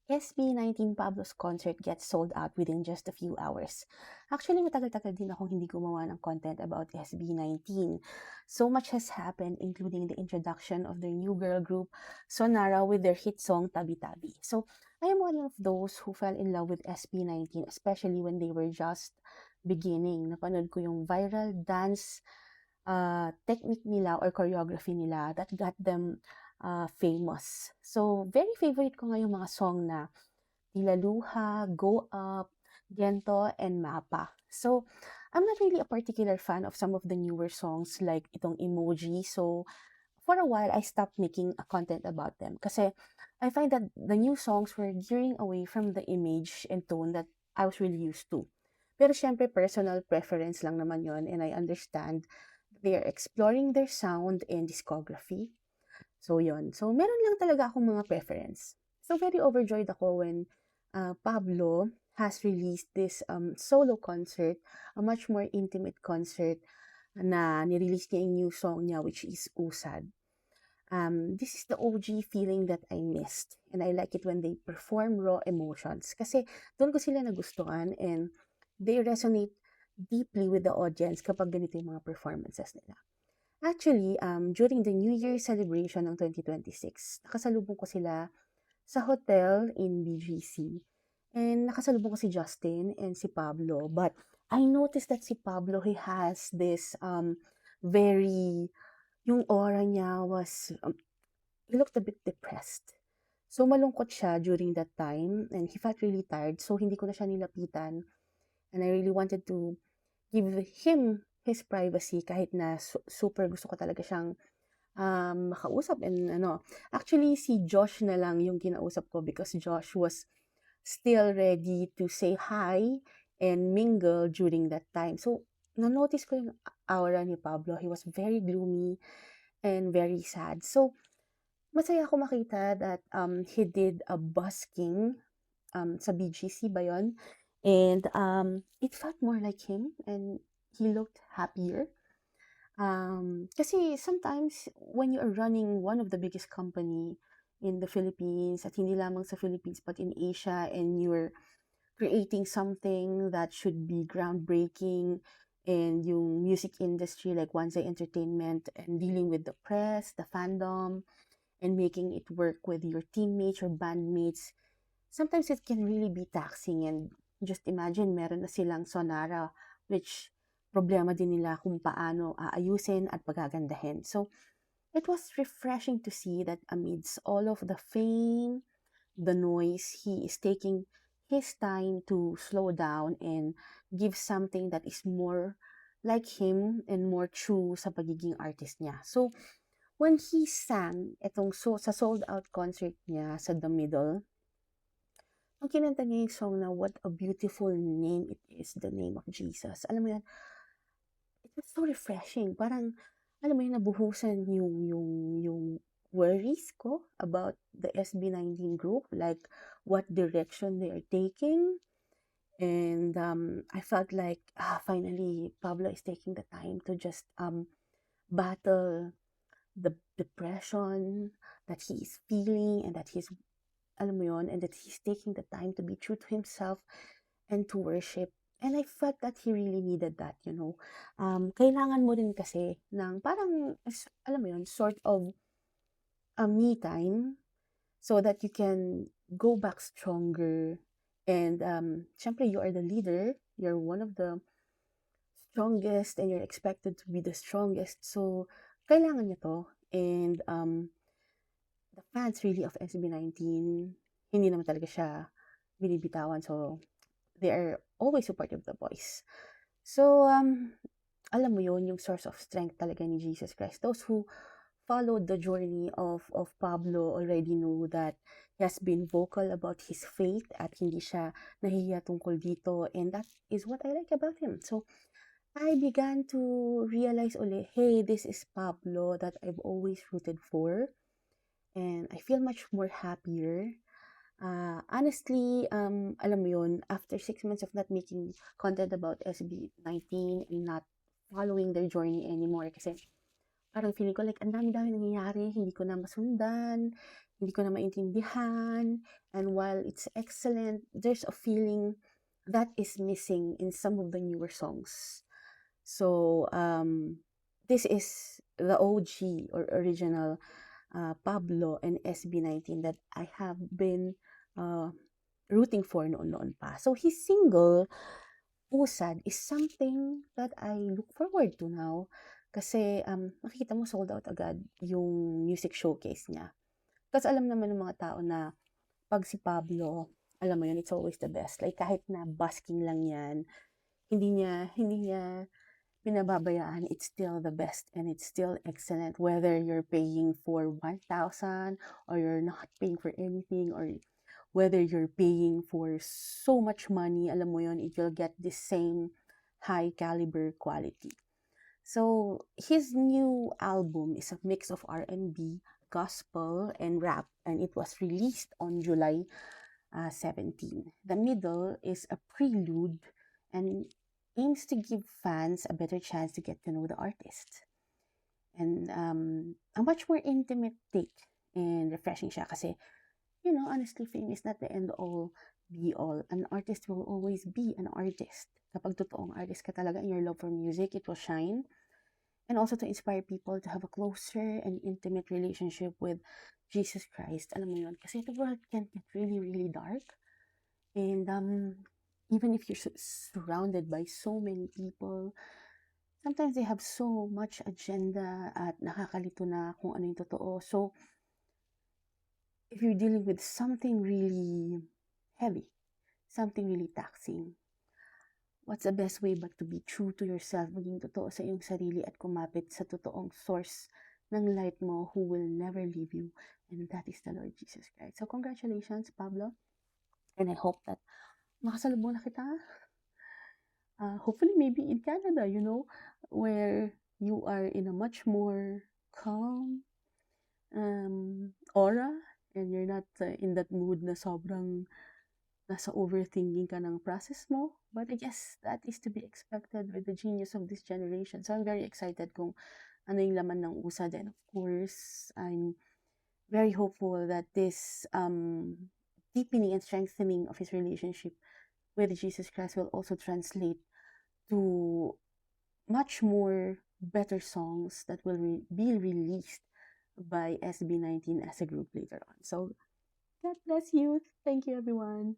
SB19 Pablo's concert gets sold out within just a few hours. Actually, matagal-tagal din akong hindi gumawa ng content about SB19. So much has happened, including the introduction of their new girl group, Sonara, with their hit song Tabi Tabi. So, I am one of those who fell in love with SB19, especially when they were just beginning. Napanood ko yung viral dance technique nila or choreography nila that got them famous. So, very favorite ko nga yung mga song na Tila Luha, Go Up, Gento, and Mapa. So, I'm not really a particular fan of some of the newer songs like itong Emoji. So, for a while, I stopped making a content about them kasi I find that the new songs were gearing away from the image and tone that I was really used to. Pero syempre, personal preference lang naman yon, and I understand they are exploring their sound and discography. So, yon. So, meron lang talaga akong mga preference. So, very overjoyed ako when Pablo has released this solo concert, a much more intimate concert na nirelease niya yung new song niya, which is Usad. This is the OG feeling that I missed. And I like it when they perform raw emotions. Kasi doon ko sila nagustuhan and they resonate deeply with the audience kapag ganito yung mga performances nila. Actually, during the New Year celebration ng 2026, nakasalubong ko sila sa hotel in BGC. And nakasalubong ko si Justin and si Pablo. But I noticed that si Pablo, he has this very, yung aura niya was, he looked a bit depressed. So malungkot siya during that time and he felt really tired. So hindi ko na siya nilapitan. And I really wanted to give him his privacy kahit na super gusto ko talaga siyang makausap and ano. Actually, si Josh na lang yung kinausap ko because Josh was still ready to say hi and mingle during that time. So, na-notice ko yung aura ni Pablo. He was very gloomy and very sad. So, masaya ako makita that he did a busking sa BGC ba yun? And it felt more like him and he looked happier. Kasi sometimes when you are running one of the biggest company in the Philippines, at hindi lamang sa Philippines but in Asia, and you're creating something that should be groundbreaking in yung music industry like Wansay Entertainment and dealing with the press, the fandom, and making it work with your teammates or bandmates, sometimes it can really be taxing. And just imagine, meron na silang Sonara, which problema din nila kung paano aayusin at pagagandahin. So, it was refreshing to see that amidst all of the fame, the noise, he is taking his time to slow down and give something that is more like him and more true sa pagiging artist niya. So, when he sang sa sold out concert niya sa The Middle, ang kinanta niya yung song na What a Beautiful Name It Is, the Name of Jesus. Alam mo yan, it was so refreshing. Parang, alam mo yun, nabuhusan yung worries ko about the SB19 group, like what direction they are taking. And I felt like, finally, Pablo is taking the time to just battle the depression that he is feeling and that he's, alam mo yun, and that he's taking the time to be true to himself and to worship. And I felt that he really needed that, you know. Kailangan mo rin kasi ng parang, alam mo yun, sort of a me time so that you can go back stronger. And syempre, you are the leader. You're one of the strongest and you're expected to be the strongest. So, kailangan niya to. And the fans really of SB19, hindi naman talaga siya binibitawan. So, they are always supportive of the boys. So, alam mo yun, yung source of strength talaga ni Jesus Christ. Those who followed the journey of Pablo already know that he has been vocal about his faith at hindi siya nahihiya tungkol dito. And that is what I like about him. So, I began to realize ulit, hey, this is Pablo that I've always rooted for. And I feel much more happier. Honestly, alam mo yun, after 6 months of not making content about SB19 and not following their journey anymore, kasi parang feeling ko like, ang dami-dami nangyayari, hindi ko na masundan, hindi ko na maintindihan, and while it's excellent, there's a feeling that is missing in some of the newer songs. So, this is the OG or original Pablo and SB19 that I have been uh, rooting for noon-noon pa. So his single, Usad, is something that I look forward to now kasi makikita mo sold out agad yung music showcase niya. Kasi alam naman ng mga tao na pag si Pablo, alam mo yun, it's always the best. Like kahit na busking lang yan, hindi niya pinababayaan, it's still the best and it's still excellent whether you're paying for 1,000 or you're not paying for anything or whether you're paying for so much money, alam mo yun, it will get the same high caliber quality. So his new album is a mix of R&B, gospel, and rap, and it was released on July 17. The middle is a prelude and aims to give fans a better chance to get to know the artist. And a much more intimate take and refreshing siya kasi, you know, honestly, fame is not the end all be all. An artist will always be an artist. Kapag totoong artist ka talaga in your love for music, it will shine. And also to inspire people to have a closer and intimate relationship with Jesus Christ. Alam mo yun? Kasi the world can get really, really dark. And even if you're surrounded by so many people, sometimes they have so much agenda at nakakalito na kung ano yung totoo. So, if you're dealing with something really heavy, something really taxing, what's the best way but to be true to yourself, maging totoo sa iyong sarili at kumapit sa totoong source ng light mo who will never leave you, and that is the Lord Jesus Christ. So congratulations, Pablo, and I hope that makasalubong na kita. Hopefully maybe in Canada, you know, where you are in a much more calm aura and you're not in that mood na sobrang nasa overthinking ka ng process mo. But I guess that is to be expected with the genius of this generation. So I'm very excited kung ano yung laman ng usad. And of course, I'm very hopeful that this deepening and strengthening of his relationship with Jesus Christ will also translate to much more better songs that will be released by SB19 as a group later on. So God bless you. Thank you, everyone.